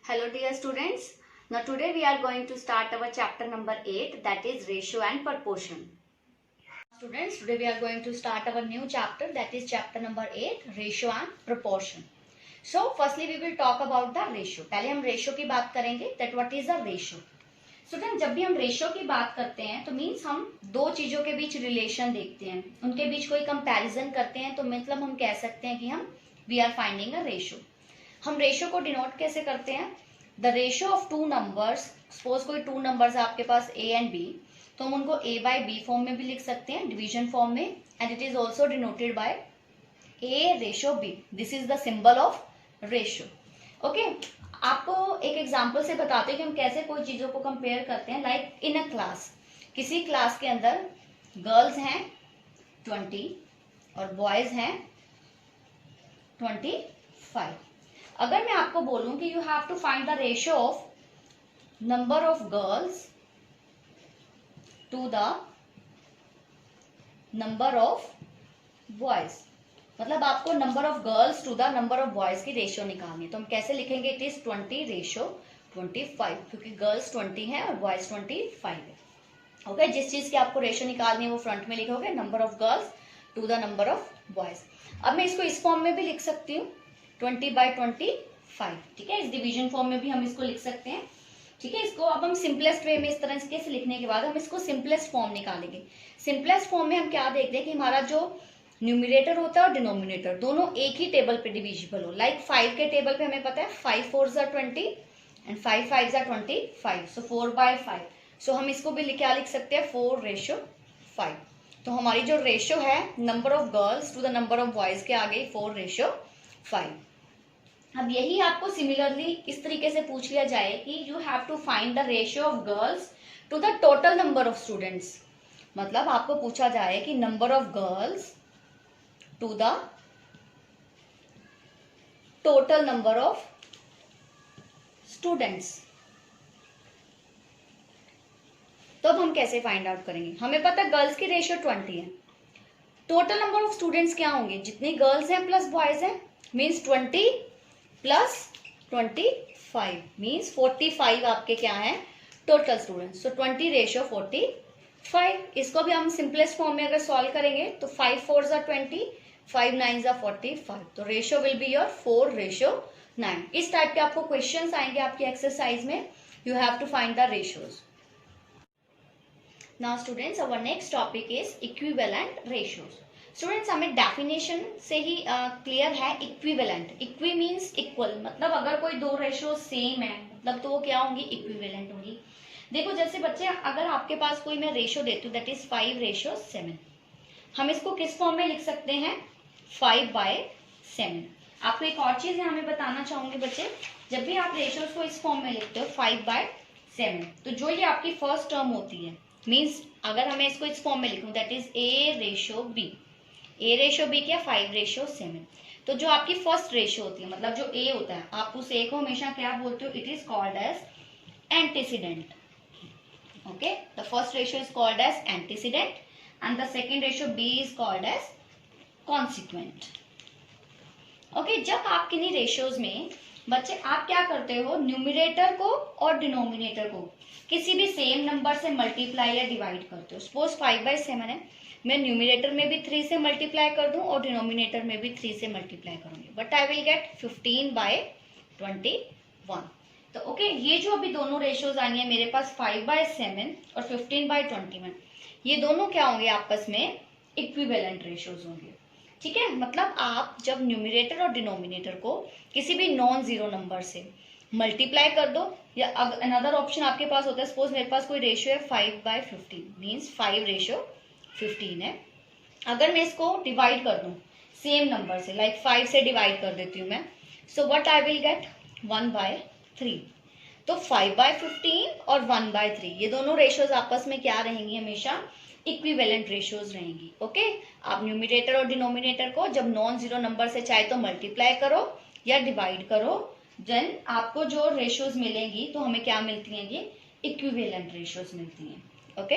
Hello dear students. Now today we are going to start our chapter number 8, that is ratio and proportion. Students, today we are going to start our new chapter, that is chapter number 8, ratio and proportion. So firstly we will talk about the ratio. पहले हम ratio की बात करेंगे, that what is the ratio. Student जब भी हम ratio की बात करते हैं तो मीन्स हम दो चीजों के बीच रिलेशन देखते हैं, उनके बीच कोई कंपैरिजन करते हैं, तो मतलब हम कह सकते हैं कि हम we are finding a ratio. हम रेशियो को डिनोट कैसे करते हैं? The ratio of two numbers. Suppose कोई टू नंबर्स आपके पास ए एंड बी, तो हम उनको ए बाय बी फॉर्म में भी लिख सकते हैं, डिवीजन फॉर्म में, and it is also denoted by A ratio B. This is the symbol of ratio. Okay, आपको एक एग्जाम्पल से बताते हैं कि हम कैसे कोई चीजों को कंपेयर करते हैं. लाइक इन अ क्लास, किसी क्लास के अंदर गर्ल्स हैं 20 और बॉयज हैं 25. अगर मैं आपको बोलूं कि you have to find the ratio of number of girls to the number of boys, मतलब आपको number of girls to the number of boys की रेशियो निकालनी है, तो हम कैसे लिखेंगे? इट इज 20 रेशियो 25, क्योंकि गर्ल्स 20 है और बॉयज 25 है. ओके, जिस चीज की आपको रेशियो निकालनी है वो फ्रंट में लिखोगे, number of girls to the number of boys. अब मैं इसको इस फॉर्म में भी लिख सकती हूँ, 20/25. ठीक है, इस डिवीजन फॉर्म में भी हम इसको लिख सकते हैं. ठीक है, इसको अब हम सिंपलेस्ट वे में इस तरह से लिखने के बाद हम इसको सिंपलेस्ट फॉर्म निकालेंगे. सिंपलेस्ट फॉर्म में हम क्या देखते हैं कि हमारा जो न्यूमिनेटर होता है और डिनोमिनेटर दोनों एक ही टेबल पे डिविजिबल हो. लाइक 5 के टेबल पे हमें पता है 5 4s are 20 and 5 5s are 25, सो 4/5. सो हम इसको भी क्या लिख सकते हैं? 4/5. तो हमारी जो रेशियो है number of girls to the number of boys के आगे 4/5. अब यही आपको सिमिलरली इस तरीके से पूछ लिया जाए कि you have to find the ratio of girls to the total number of students. मतलब आपको पूछा जाए कि number of girls to the total number of students, तो अब हम कैसे फाइंड आउट करेंगे? हमें पता है गर्ल्स की रेशियो 20 है. टोटल नंबर ऑफ स्टूडेंट्स क्या होंगे? जितनी गर्ल्स हैं प्लस बॉयज हैं, मीन्स 20 प्लस 25 मीन्स 45 आपके क्या है? Total students. So 20 ratio 45. इसको भी हम सिंपलेस्ट फॉर्म में अगर सॉल्व करेंगे तो 5 4s are 20, 5 9s are 45. तो रेशियो विल बी योर 4/9. इस टाइप के आपको क्वेश्चंस आएंगे आपकी एक्सरसाइज में. You have to find the ratios. Now students, our next topic is equivalent ratios. Students, हमें डेफिनेशन से ही क्लियर है इक्विवेलेंट. इक्वी मीन्स इक्वल, मतलब अगर कोई दो रेशियो सेम है मतलब तो वो क्या होंगी? इक्विवेलेंट होंगी. देखो जैसे बच्चे, अगर आपके पास कोई मैं रेशियो देती हूँ दैट इज 5/7, हम इसको किस फॉर्म में लिख सकते हैं? 5/7. आपको एक और चीज है हमें बताना चाहूंगी बच्चे, जब भी आप रेशियोज को इस फॉर्म में लिखते हो 5/7, तो जो ये आपकी फर्स्ट टर्म होती है, मीन्स अगर हमें इसको इस फॉर्म में लिखूं that is A ratio B. A ratio B क्या? 5/7. तो जो आपकी फर्स्ट रेशियो होती है, मतलब जो ए होता है, आप उस ए को हमेशा क्या बोलते हो? It is called as antecedent. Okay, the first ratio is called as antecedent and the second ratio B is called as consequent. Okay, जब आप किन्हीं रेशियोज में बच्चे आप क्या करते हो? न्यूमिनेटर को और डिनोमिनेटर को किसी भी सेम नंबर से मल्टीप्लाई या डिवाइड करते हो. सपोज 5/7 है, मैं न्यूमिनेटर में भी 3 से मल्टीप्लाई कर दूं और डिनोमिनेटर में भी 3 से मल्टीप्लाई करूंगी, बट आई विल गेट 15/21. तो ओके, ये जो अभी दोनों रेशियोज आई है मेरे पास 5/7 और 15/21, ये दोनों क्या होंगे? आपस में इक्विवेलेंट रेशियोज होंगे. ठीक है, मतलब आप जब न्यूमिनेटर और डिनोमिनेटर को किसी भी नॉन जीरो नंबर से मल्टीप्लाई कर दो, या अनदर ऑप्शन आपके पास होता है, सपोज मेरे पास कोई रेशियो है 5/15 मीन्स 5/15 है. अगर मैं इसको डिवाइड कर दूं सेम नंबर से, लाइक 5 से डिवाइड कर देती हूँ मैं, so what I will get? 1/3. तो 5/15 और 1/3 ये दोनों रेशियोज आपस में क्या रहेंगी? हमेशा इक्विवेलेंट रेशियोज रहेंगी. ओके, आप न्यूमिनेटर और डिनोमिनेटर को जब नॉन जीरो नंबर से चाहे तो मल्टीप्लाई करो या डिवाइड करो, देन आपको जो रेशियोज मिलेंगी तो हमें क्या मिलती हैं? ये इक्विवेलेंट रेशियोज मिलती हैं. Okay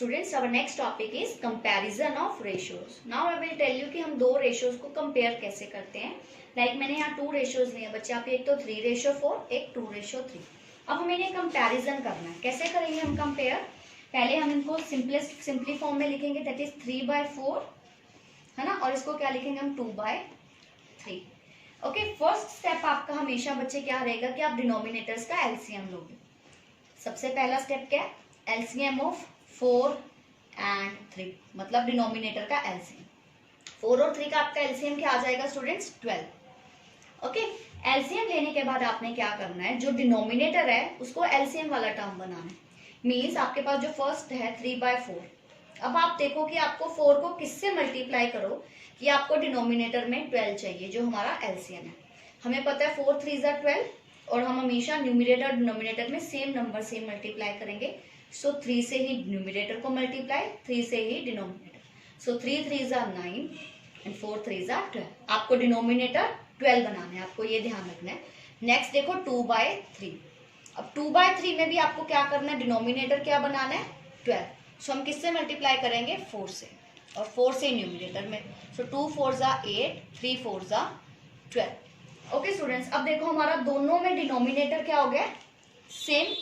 students our next topic is comparison of ratios. Now I will tell you कि हम दो रेशियोज को कंपेयर कैसे करते हैं. लाइक मैंने यहाँ 2 रेशियोज लिए बच्चे आपके, एक तो 3:4, एक 2:3. अब हमें इन्हें कंपैरिजन करना है. कैसे करेंगे हम कंपेयर? पहले हम इनको सिंपली फॉर्म में लिखेंगे, दैट इज 3/4 है ना, और इसको क्या लिखेंगे हम 2/3. ओके, फर्स्ट स्टेप आपका हमेशा बच्चे क्या रहेगा कि आप डिनोमिनेटर्स का एलसीएम लोगे. सबसे पहला स्टेप क्या है? एलसीएम ऑफ 4 and 3, मतलब डिनोमिनेटर का एलसीएम. 4 और 3 का आपका एलसीएम क्या आ जाएगा स्टूडेंट्स? 12. ओके, एलसीएम लेने के बाद आपने क्या करना है, जो डिनोमिनेटर है उसको एलसीएम वाला टर्म बनाना है. मीन्स आपके पास जो फर्स्ट है 3/4. अब आप देखो कि आपको 4 को किससे मल्टीप्लाई करो कि आपको डिनोमिनेटर में 12 चाहिए, जो हमारा एलसीएम है. हमें पता है 4 3 12, और हम हमेशा न्यूमिनेटर और डिनोमिनेटर में सेम नंबर से मल्टीप्लाई करेंगे. सो 3 से ही न्यूमिनेटर को मल्टीप्लाई, 3 से ही डिनोमिनेटर. So 3 3 9 and 4 3 12. आपको डिनोमिनेटर 12 बनाना है, आपको ये ध्यान रखना है. नेक्स्ट देखो 2/3. अब 2/3 में भी आपको क्या करना है, डिनोमिनेटर क्या बनाना है? 12. सो हम किससे मल्टीप्लाई करेंगे? 4 से, और 4 से न्यूमिनेटर में. सो 2 4 8, 3 4 12. ओके स्टूडेंट्स, अब देखो हमारा दोनों में डिनोमिनेटर क्या हो गया? सेम.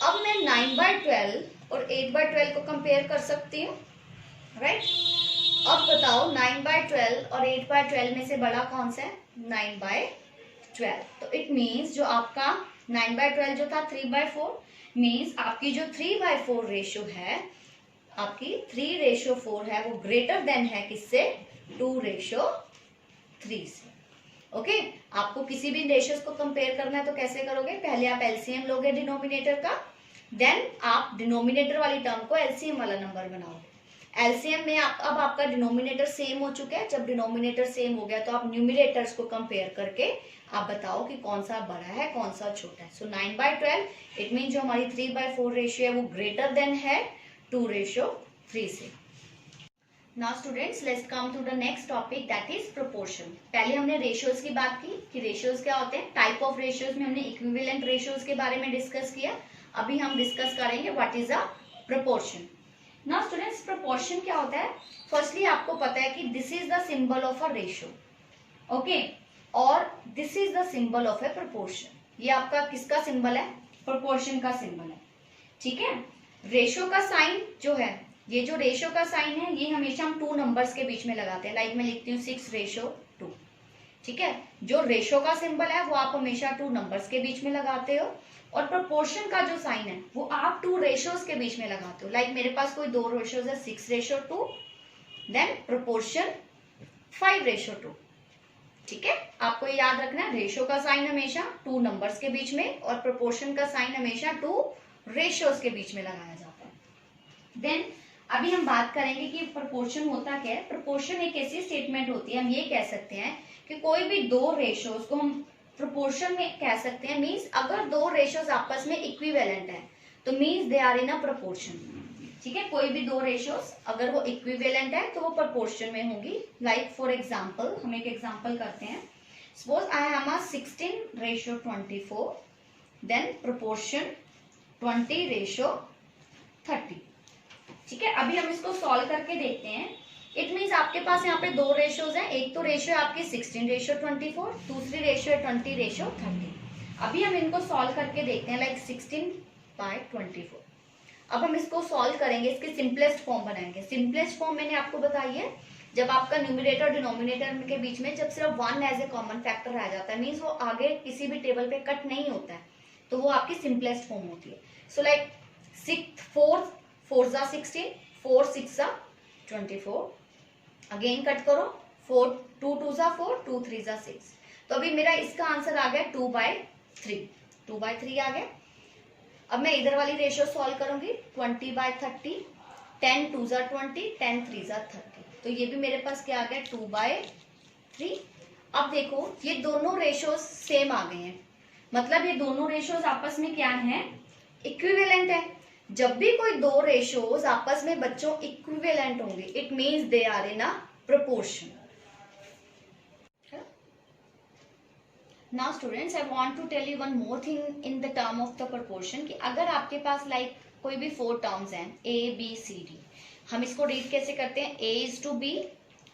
अब मैं 9/12 और 8/12 को कंपेयर कर सकती हूँ, राइट? अब बताओ 9/12 और 8/12 में से बड़ा कौन सा है? 9/12. तो इट मीन्स जो आपका 9/12 जो था 3/4, मीन्स आपकी जो 3/4 रेशियो है, आपकी 3:4 है, वो ग्रेटर देन है किससे? 2:3 से. ओके, आपको किसी भी रेशियोज को कंपेयर करना है तो कैसे करोगे? पहले आप एलसीएम लोगे डिनोमिनेटर का, देन आप डिनोमिनेटर वाली टर्म को एलसीएम वाला नंबर बनाओगे. एलसीएम में अब आपका डिनोमिनेटर सेम हो चुका है. जब डिनोमिनेटर सेम हो गया तो आप न्यूमिनेटर्स को कंपेयर करके आप बताओ कि कौन सा बड़ा है कौन सा छोटा है. सो 9/12 इट मीन जो हमारी 3/4 रेशियो है वो ग्रेटर देन है 2:3 से. Now students let's come to the next topic, that is proportion. पहले हमने रेशियोज की बात की कि रेशियोज क्या होते हैं. टाइप ऑफ रेशियोज में हमने इक्विवेलेंट रेशियोज के बारे में डिस्कस किया. अभी हम डिस्कस करेंगे what is a proportion. Now students, proportion क्या होता है? फर्स्टली आपको पता है कि this is the symbol of a ratio, okay, और this is the symbol of a proportion. ये आपका किसका सिंबल है? प्रोपोर्शन का सिंबल है. ठीक है, रेशियो का साइन जो है, ये जो रेशियो का साइन है ये हमेशा हम 2 नंबर्स के बीच में लगाते हैं. लाइक मैं लिखती हूँ 6:2. ठीक है, जो रेशियो का सिंबल है वो आप हमेशा 2 नंबर्स के बीच में लगाते हो, और प्रोपोर्शन का जो साइन है वो आप 2 रेशियोज के बीच में लगाते हो. लाइक मेरे पास कोई 2 रेशियोज है 6:2, देन प्रोपोर्शन 5:2. ठीक है, आपको ये याद रखना है, रेशियो का साइन हमेशा 2 नंबर्स के बीच में और प्रोपोर्शन का साइन हमेशा 2 रेशियोज के बीच में लगाया जाता है. देन अभी हम बात करेंगे कि प्रोपोर्शन होता क्या है. प्रोपोर्शन एक ऐसी स्टेटमेंट होती है, हम ये कह सकते हैं कि कोई भी 2 रेशियोज को हम प्रोपोर्शन में कह सकते हैं. मींस अगर 2 रेशियोज आपस में इक्विवेलेंट है तो means they are in a proportion. ठीक है, कोई भी 2 रेशियोज अगर वो इक्विवेलेंट है तो वो प्रोपोर्शन में होंगी. लाइक फॉर एग्जांपल, हम एक एग्जांपल करते हैं. Suppose I am a 16:24, then proportion 20:30. ठीक है, अभी हम इसको सॉल्व करके देखते हैं. इट मीन्स आपके पास यहाँ पे 2 रेशियोज हैं. एक तो रेशियो आपकी 16:24, दूसरी रेशियो है 20:30. अभी हम इनको सॉल्व करके देखते हैं. लाइक 16/24. अब हम इसको सॉल्व करेंगे, इसके सिंपलेस्ट फॉर्म बनाएंगे. सिंपलेस्ट फॉर्म मैंने आपको बताई है, जब आपका न्यूमिनेटर और डिनोमिनेटर के बीच में जब सिर्फ 1 एज ए कॉमन फैक्टर रह जाता है, मीन्स वो आगे किसी भी टेबल पे कट नहीं होता है, तो वो आपकी सिंपलेस्ट फॉर्म होती है. So like 4 4 16, 4 6 24. अगेन कट करो, 4 2 2 4, 2 3 6. तो अभी मेरा इसका आंसर आ गया 2/3. 2/3 आ गया. अब मैं इधर वाली रेशियो सॉल्व करूंगी. 20/30, 10 2 20, 10 3 30. तो ये भी मेरे पास क्या आ गया? 2/3. अब देखो ये दोनों रेशियोज सेम आ गए हैं, मतलब ये दोनों रेशियोज आपस में क्या है? इक्विवेलेंट है. जब भी कोई 2 रेशियोज आपस में बच्चों इक्विवेलेंट होंगे, it means they are in a proportion. Now students, I want to tell you one more thing in the term of the proportion, कि अगर आपके पास लाइक कोई भी 4 टर्म्स हैं A B C D, हम इसको रीड कैसे करते हैं? A is to B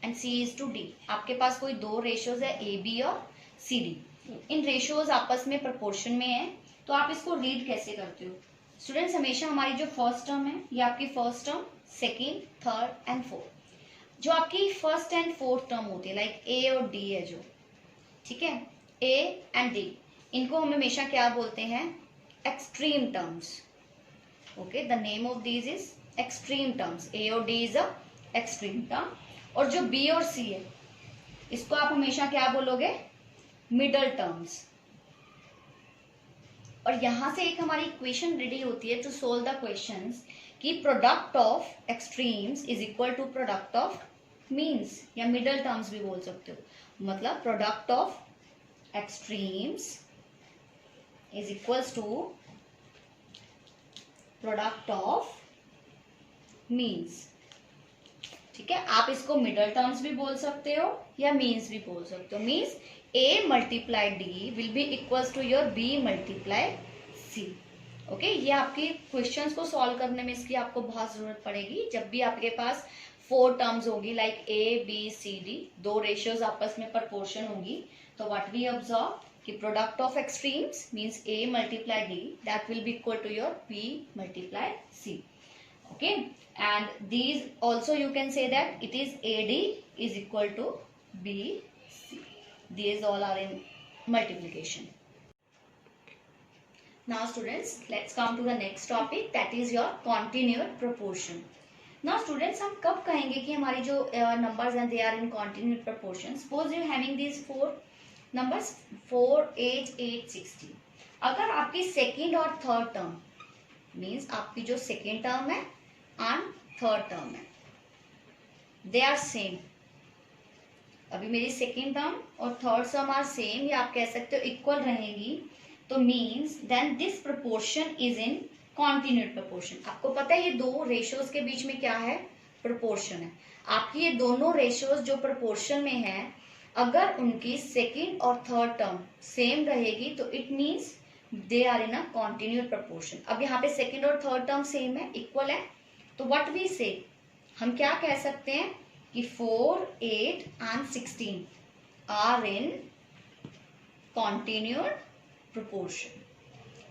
and C is to D। आपके पास कोई दो रेशियोज है A B और C D, इन रेशियोज आपस में प्रोपोर्शन में है, तो आप इसको रीड कैसे करते हो? स्टूडेंट्स, हमेशा हमारी जो फर्स्ट टर्म है ये आपकी first term, second, third and fourth, जो आपकी फर्स्ट एंड फोर्थ टर्म होती है लाइक A और D है जो, ठीक है, A एंड D, इनको हम हमेशा क्या बोलते हैं? Extreme terms. Okay, the name of these is extreme terms. A और D is a extreme term. और जो B और C है इसको आप हमेशा क्या बोलोगे? Middle terms. और यहां से एक हमारी इक्वेशन रेडी होती है टू सोल्व द क्वेश्चंस कि product of extremes is equal to product of means, या मिडल टर्म्स भी बोल सकते हो। मतलब product of extremes is equals to product of means. ठीक है, आप इसको मिडल टर्म्स भी बोल सकते हो या मीन्स भी बोल सकते हो। Means A multiply D will be equals to your B multiply C। Okay, ये आपकी क्वेश्चंस को सॉल्व करने में इसकी आपको बहुत जरूरत पड़ेगी जब भी आपके पास 4 टर्म्स होगी like A B C D, दो रेशियोज आपस में प्रोपोर्शन होगी। तो व्हाट वी ऑब्जर्व कि product of extremes means A multiply D, that will be equal to your B multiply C। Okay, and these also you can say that it is AD is equal to BC. These all are in multiplication. Now students, let's come to the next topic, that is your continued proportion. Now students, हम कब कहेंगे कि हमारी जो numbers हैं they are in continued proportion? Suppose you having these 4 numbers 4, 8, 8, 16. अगर आपकी second और थर्ड टर्म मीन्स आपकी जो सेकेंड टर्म है एंड थर्ड टर्म है दे आर सेम, अभी मेरी सेकेंड टर्म और थर्ड टर्म आर सेम, या आप कह सकते हो इक्वल रहेंगी, तो means then this proportion is in continued proportion. आपको पता है ये दो रेशियोज के बीच में क्या है? प्रोपोर्शन है। आपकी ये दोनों रेशियोज जो प्रोपोर्शन में है, अगर उनकी सेकेंड और थर्ड टर्म सेम रहेगी तो it means they are in a continued proportion. अब यहाँ पे सेकेंड और थर्ड टर्म सेम है, इक्वल है, तो व्हाट वी से, हम क्या कह सकते हैं कि 4, 8 and 16 are in continued proportion.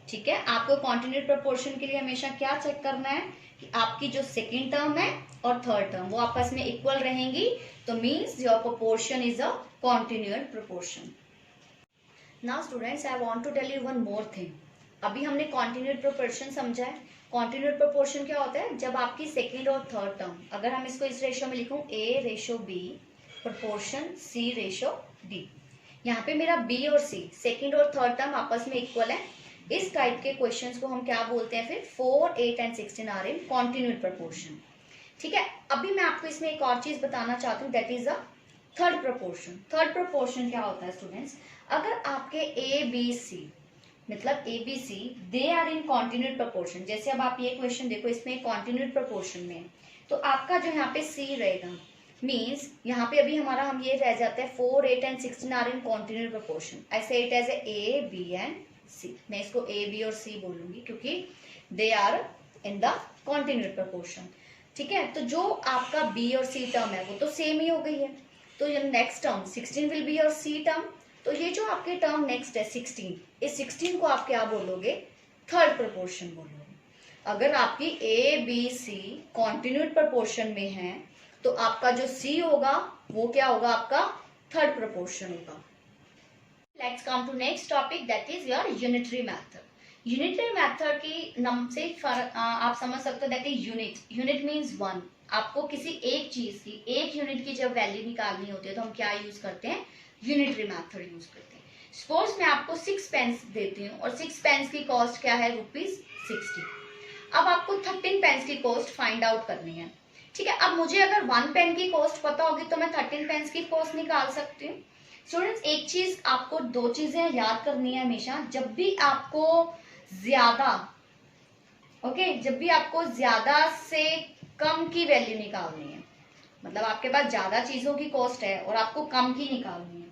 ठीक है, आपको कॉन्टिन्यूड प्रोपोर्शन के लिए हमेशा क्या चेक करना है कि आपकी जो सेकेंड टर्म है और थर्ड टर्म वो आपस में इक्वल रहेंगी, तो means your proportion is a continued proportion. Now students, I want to tell you one more thing. अभी हमने कॉन्टिन्यूड प्रोपोर्शन समझा है। कॉन्टिन्यूड प्रोपोर्शन क्या होता है? जब आपकी सेकेंड और थर्ड टर्म, अगर हम इसको इस रेशियो में लिखूं A ratio B proportion C ratio D, यहाँ पे मेरा B और C सेकेंड और थर्ड टर्म आपस में इक्वल है, इस टाइप के क्वेश्चंस को हम क्या बोलते हैं? फिर 4, 8 and 16 are in continued proportion. ठीक है, अभी मैं आपको इसमें एक और चीज बताना चाहती हूँ, that is a third proportion. Third proportion क्या होता है स्टूडेंट्स? अगर आपके A B C मतलब ABC they are in continued proportion, जैसे अब आप ये क्वेश्चन देखो, इसमें कॉन्टिन्यूड प्रोपोर्शन में, तो आपका जो यहाँ पे C रहेगा, मीन्स यहाँ पे अभी हमारा हम ये रह जाता है 4, 8 and 16 are in continued proportion. ऐसे it as A B and C, मैं इसको A B और C बोलूंगी क्योंकि they are in the continued proportion. ठीक है, तो जो आपका B और C टर्म है वो तो सेम ही हो गई है, तो next term 16 will be your C term. तो ये जो आपके टर्म नेक्स्ट है 16, इस 16 को आप क्या बोलोगे? थर्ड प्रोपोर्शन बोलोगे। अगर आपकी A B C continued proportion में है तो आपका जो C होगा वो क्या होगा? आपका थर्ड प्रोपोर्शन होगा। Let's come to next topic, that is your unitary method. Unitary method की नाम से आप समझ सकते हो, that is unit. Unit means 1। आपको किसी एक चीज की, एक यूनिट की जब वैल्यू निकालनी होती है तो हम क्या यूज करते हैं? यूनिटरी मेथड यूज करते हैं। सपोज मैं आपको 6 पेन्स देती हूँ और 6 पेन्स की कॉस्ट क्या है? ₹60। अब आपको 13 पेन्स की कॉस्ट फाइंड आउट करनी है। ठीक है, अब मुझे अगर 1 पेन की कॉस्ट पता होगी तो मैं 13 पेन्स की कॉस्ट निकाल सकती हूँ। स्टूडेंट्स, एक चीज आपको, दो चीजें याद करनी है हमेशा, जब भी आपको ज्यादा जब भी आपको ज्यादा से कम की वैल्यू निकालनी है, मतलब आपके पास ज्यादा चीजों की कॉस्ट है और आपको कम की निकालनी है,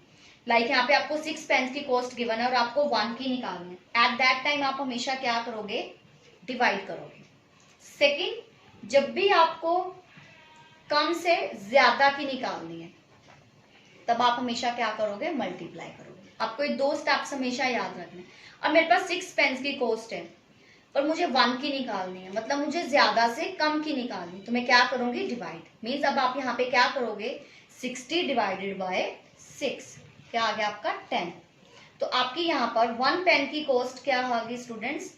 लाइक यहाँ पे आपको 6 पेन्स की कॉस्ट गिवन है और आपको 1 की निकालनी है, एट दैट टाइम आप हमेशा क्या करोगे? डिवाइड करोगे। सेकंड, जब भी आपको कम से ज्यादा की निकालनी है तब आप हमेशा क्या करोगे, मल्टीप्लाई करोगे। आपको ये 2 स्टेप्स हमेशा याद रखने। अब मेरे पास 6 पेन्स की कॉस्ट है और मुझे 1 की निकालनी है, मतलब मुझे ज्यादा से कम की निकालनी, तो मैं क्या करूंगी, डिवाइड। मीन्स अब आप यहाँ पे क्या करोगे, 60 डिवाइडेड बाय 6, क्या आ गया आपका 10। तो आपकी यहाँ पर 1 पेन की कॉस्ट क्या आ गई स्टूडेंट्स,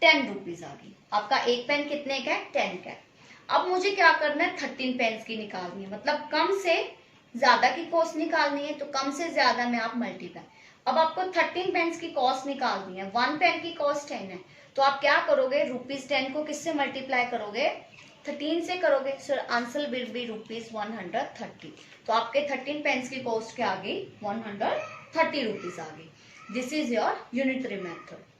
10 रुपीज आ गई। आपका एक पेन कितने का है, 10 का है। अब मुझे क्या करना है, 13 पेन्स की निकालनी है, मतलब कम से ज्यादा की कॉस्ट निकालनी है, तो कम से ज्यादा में आप मल्टीप्लाई। अब आपको 13 पेन्स की कॉस्ट निकालनी है, 1 पेन की कॉस्ट 10 है, तो आप क्या करोगे, ₹10 को किससे मल्टीप्लाई करोगे, 13 से करोगे। So answer will be ₹130। तो आपके 13 पेन्स की कॉस्ट क्या आ गई, 130 रुपीज आ गई। This is your unitary method.